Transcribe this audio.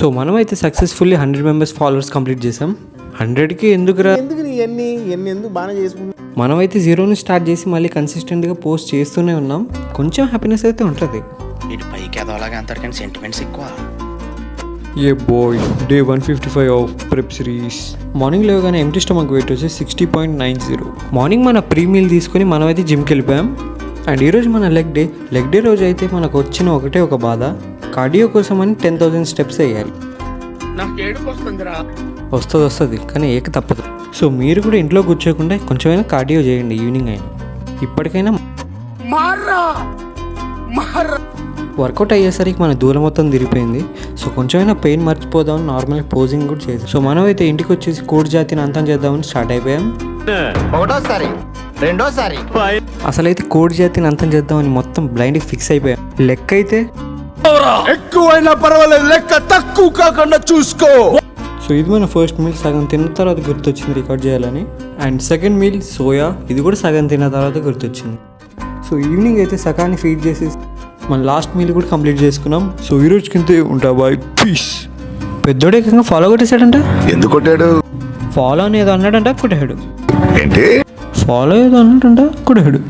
So మనమైతే successfully 100 members followers complete చేసాం. 100కి ఎందుకురా, ఎందుకు బాగా చేసుకుంటాం. మనమైతే 0 నుంచి స్టార్ట్ చేసి మళ్ళీ కన్సిస్టెంట్గా పోస్ట్ చేస్తూనే ఉన్నాం. కొంచెం హ్యాపీనెస్ అయితే ఉంటుంది. ఇటు పైకి ఎదవలాగా అంటారు కానీ సెంటిమెంట్స్ ఎక్కువ. A boy, day 155 of prep series. Morning లేవగానే ఎంటీ స్టమక్ వెయిట్ వచ్చి 60.90. మార్నింగ్ మన ప్రీ మీల్ తీసుకుని మనమైతే జిమ్కి వెళ్ళిపోయాం. అండ్ ఈరోజు మన లెగ్ డే రోజు అయితే మనకు వచ్చిన ఒకటే ఒక బాధ, కార్డియో కోసం అని 10,000 స్టెప్స్ వేయాలి. వస్తుంది కానీ ఏక తప్పదు. సో మీరు కూడా ఇంట్లో కూర్చోకుండా కొంచెమైనా కార్డియో చేయండి. ఈవినింగ్ అయినా ఇప్పటికైనా వర్కౌట్ అయ్యేసరికి మన దూరం మొత్తం తిరిగిపోయింది. సో కొంచెమైనా పెయిన్ మర్చిపోదామని నార్మల్గా పోజింగ్ కూడా చేసాం. సో మనం అయితే ఇంటికి వచ్చేసి కోడి జాతిని అంతం చేద్దామని స్టార్ట్ అయిపోయాం. ఒకటోసారి రెండోసారి అసలైతే కోడి జాతిని అంతం చేద్దామని మొత్తం బ్లైండ్కి ఫిక్స్ అయిపోయాం. లెక్క అయితే ఎక్కువైనా పర్వాలేదు, లెక్క తక్కువ కాకుండా చూసుకో. సో ఇది మన ఫస్ట్ మీల్. సగం తిన్న తర్వాత గుర్తొచ్చింది రికార్డ్ చేయాలని. అండ్ సెకండ్ మీల్ సోయా, ఇది కూడా సగం తిన్న తర్వాత గుర్తొచ్చింది. సో ఈవినింగ్ అయితే సగాన్ని ఫీడ్ చేసి మన లాస్ట్ మీల్ కూడా కంప్లీట్ చేసుకున్నాం. సో ఈ రోజు కింద ఉంటా బాయ్, పీస్. పెద్దోడే ఏకంగా ఫాలో కొట్టేశాడంట. ఎందుకు కొట్టాడు? ఫాలో అని ఏదో అన్నాడంట, కొట్టాడు. ఏంటి? ఫాలో ఏదో అన్నాడంట, కొట్టాడు.